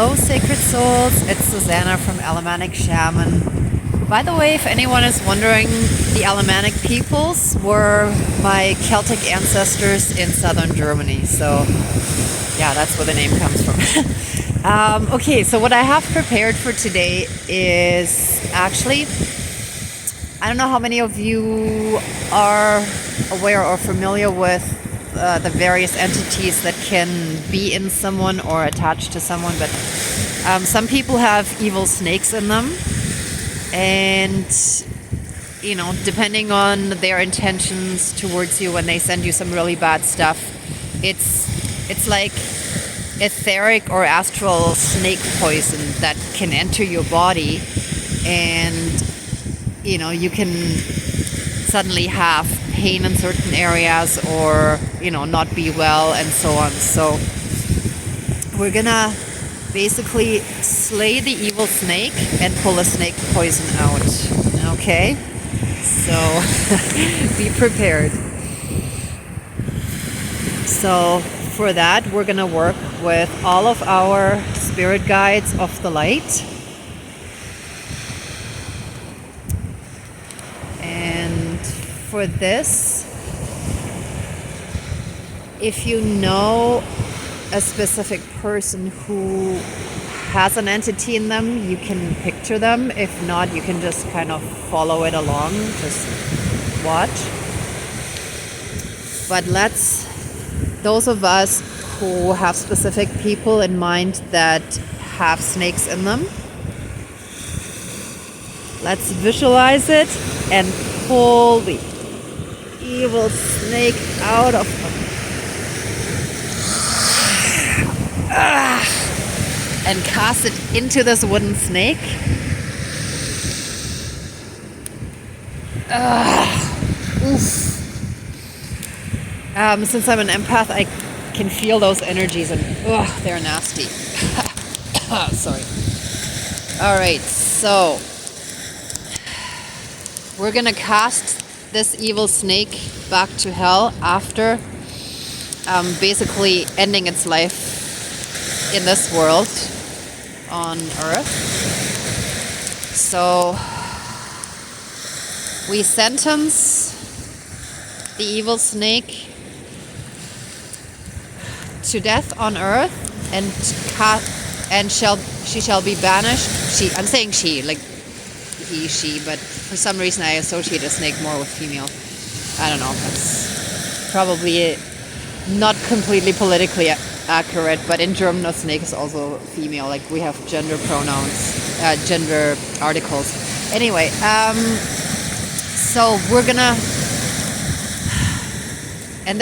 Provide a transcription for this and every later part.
Hello sacred souls, it's Susanna from Alemannic Shaman. By the way, if anyone is wondering, the Alemannic peoples were my Celtic ancestors in southern Germany. So yeah, that's where the name comes from. Okay, so what I have prepared for today is actually, I don't know how many of you are aware or familiar with the various entities that can be in someone or attached to someone, but some people have evil snakes in them, and you know, depending on their intentions towards you when they send you some really bad stuff, it's like etheric or astral snake poison that can enter your body, and you know, you can suddenly have pain in certain areas, or you know, not be well, and so on. So we're gonna basically slay the evil snake and pull the snake poison out. Okay, so be prepared. So for that, we're gonna work with all of our spirit guides of the light. And for this, if you know a specific person who has an entity in them, you can picture them. If not, you can just kind of follow it along, just watch. But those of us who have specific people in mind that have snakes in them, let's visualize it and pull the evil snake out of them. And cast it into this wooden snake. Since I'm an empath, I can feel those energies, and they're nasty. Sorry. Alright, so we're gonna cast this evil snake back to hell after basically ending its life in this world on Earth. So we sentence the evil snake to death on Earth, and she shall be banished. I'm saying she, like he, she, but for some reason I associate a snake more with female. I don't know. That's probably not completely politically accurate, but in German a snake is also female. Like, we have gender pronouns, gender articles. Anyway, so we're gonna, and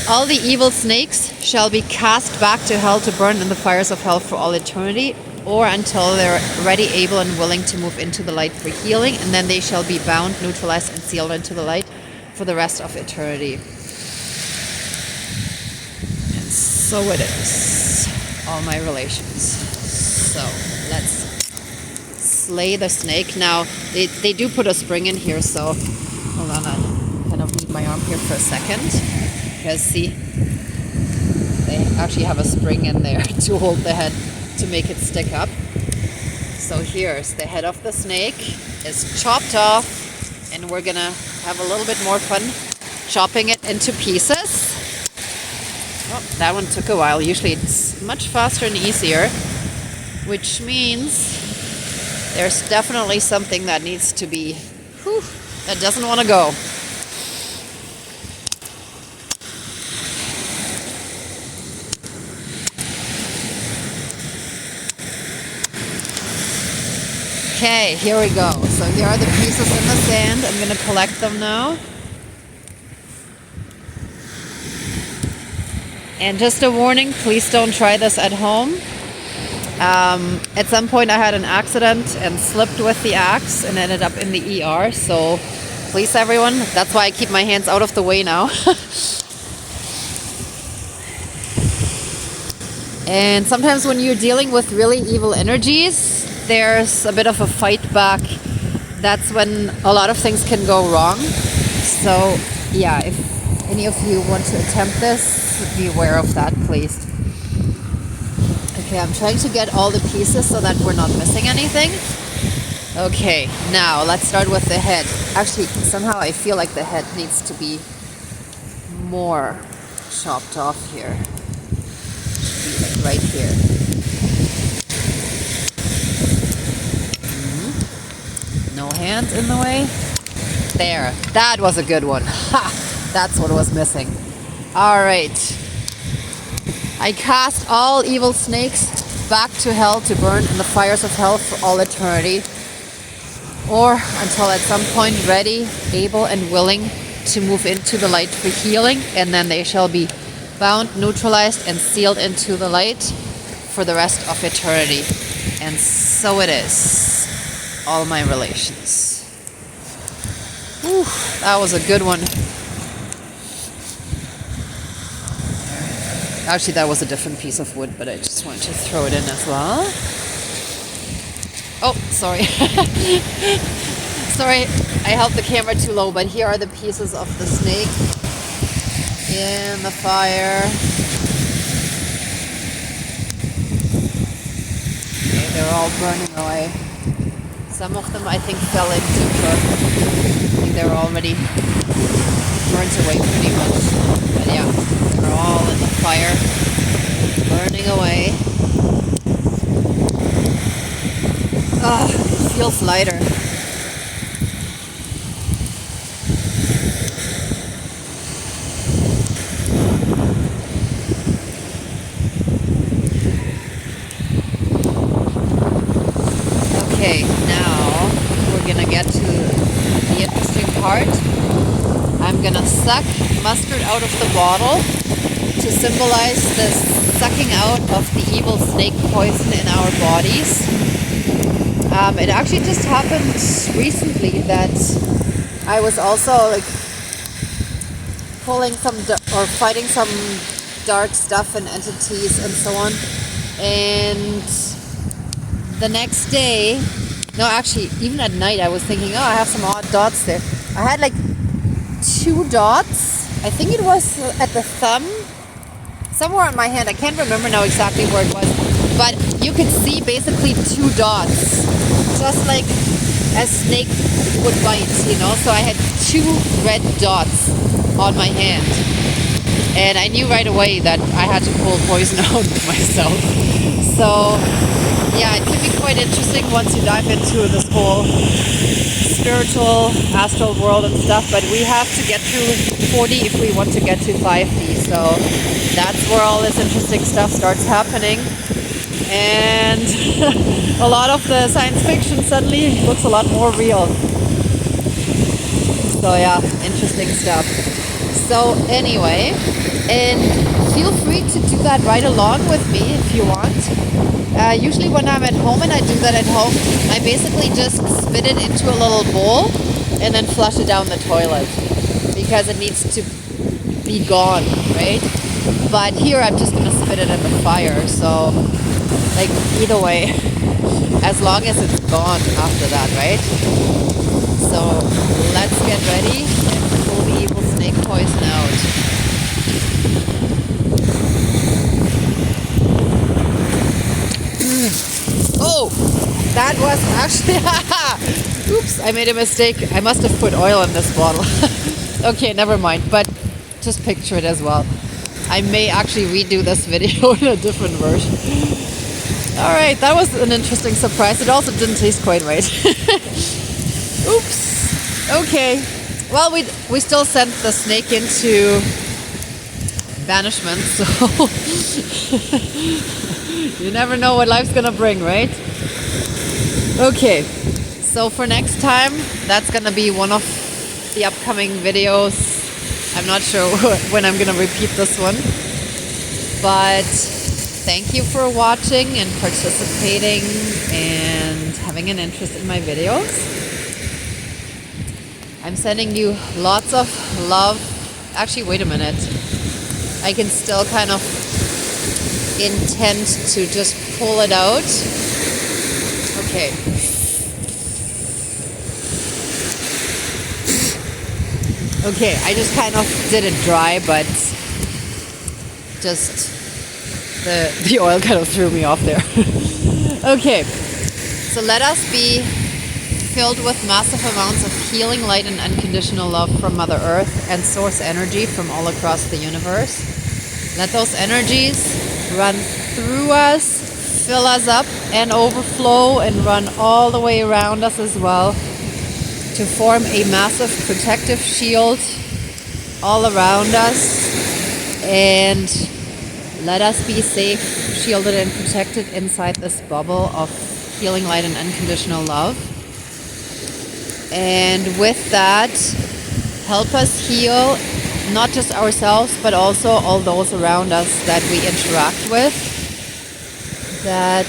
all the evil snakes shall be cast back to hell to burn in the fires of hell for all eternity, or until they're ready, able, and willing to move into the light for healing, and then they shall be bound, neutralized, and sealed into the light for the rest of eternity. And so it is, all my relations. So let's slay the snake. Now, they do put a spring in here, so hold on, I kind of need my arm here for a second. Because see, they actually have a spring in there to hold the head, to make it stick up. So here's the head of the snake is chopped off, and we're gonna have a little bit more fun chopping it into pieces. Oh, that one took a while. Usually it's much faster and easier, which means there's definitely something that needs to be, that doesn't want to go. Okay, here we go. So here are the pieces in the sand. I'm going to collect them now. And just a warning, please don't try this at home. At some point I had an accident and slipped with the axe and ended up in the ER. So please, everyone, that's why I keep my hands out of the way now. And sometimes when you're dealing with really evil energies, there's a bit of a fight back. That's when a lot of things can go wrong. So yeah, if any of you want to attempt this, be aware of that, please. Okay, I'm trying to get all the pieces so that we're not missing anything. Okay, now let's start with the head. Actually, somehow I feel like the head needs to be more chopped off here. Should be like right here. No hands in the way. There, that was a good one. Ha! That's what was missing. All right. I cast all evil snakes back to hell to burn in the fires of hell for all eternity, or until at some point ready, able, and willing to move into the light for healing, and then they shall be bound, neutralized, and sealed into the light for the rest of eternity. And so it is. All my relations. Whew, that was a good one. Actually, that was a different piece of wood, but I just wanted to throw it in as well. Oh, sorry. Sorry, I held the camera too low, but here are the pieces of the snake in the fire. Okay, they're all burning away. Some of them, I think, fell into I think they were already burnt away pretty much. But yeah, they're all in the fire, burning away. Ah, it feels lighter. Okay, now we're gonna get to the interesting part. I'm gonna suck mustard out of the bottle to symbolize the sucking out of the evil snake poison in our bodies. It actually just happened recently that I was also like pulling some or fighting some dark stuff and entities and so on, and the next day, no, actually, even at night, I was thinking, oh, I have some odd dots there. I had like 2 dots. I think it was at the thumb, somewhere on my hand. I can't remember now exactly where it was, but you could see basically 2 dots, just like a snake would bite, you know. So I had 2 red dots on my hand, and I knew right away that I had to pull poison out myself. So yeah, it can be quite interesting once you dive into this whole spiritual, astral world and stuff, but we have to get through 40 if we want to get to 5D, so that's where all this interesting stuff starts happening, and a lot of the science fiction suddenly looks a lot more real. So yeah, interesting stuff. So anyway, and feel free to do that right along with me if you want. Usually when I'm at home and I do that at home, I basically just spit it into a little bowl and then flush it down the toilet because it needs to be gone, right? But here I'm just going to spit it in the fire, so like either way, as long as it's gone after that, right? So let's get ready and pull the evil snake poison out. Oh, that was actually, oops, I made a mistake. I must have put oil in this bottle. Okay, never mind, but just picture it as well. I may actually redo this video in a different version. All right, that was an interesting surprise. It also didn't taste quite right. Oops. Okay, well, we still sent the snake into banishment, so you never know what life's gonna bring, right? Okay, so for next time, that's gonna be one of the upcoming videos. I'm not sure when I'm gonna repeat this one, but thank you for watching and participating and having an interest in my videos. I'm sending you lots of love. Actually, wait a minute. I can still kind of intend to just pull it out. Okay. Okay, I just kind of did it dry, but just The oil kind of threw me off there. Okay, so let us be filled with massive amounts of healing light and unconditional love from Mother Earth and source energy from all across the universe. Let those energies run through us, fill us up and overflow and run all the way around us as well to form a massive protective shield all around us, and let us be safe, shielded and protected inside this bubble of healing light and unconditional love. And with that, help us heal not just ourselves, but also all those around us that we interact with, that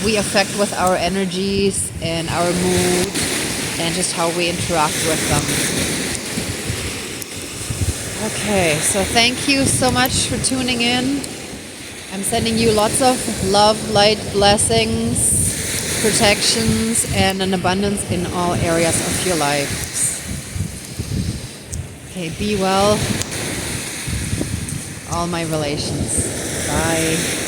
we affect with our energies and our mood and just how we interact with them. Okay, so thank you so much for tuning in. I'm sending you lots of love, light, blessings, protections, and an abundance in all areas of your lives. Okay, be well. All my relations. Bye.